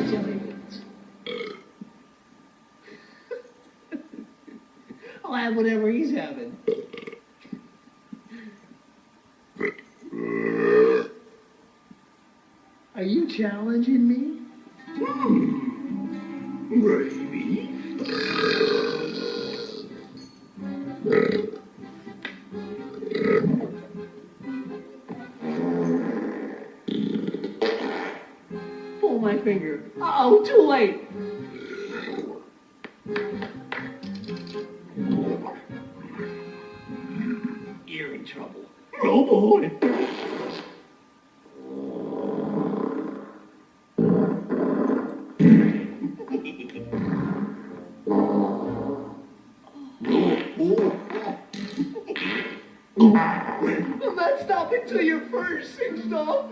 Silly. I'll have whatever he's having. Are you challenging me? Maybe. Pull my finger. Uh-oh, too late. You're in trouble. Oh boy. I'm not stopping till you're first, singed off.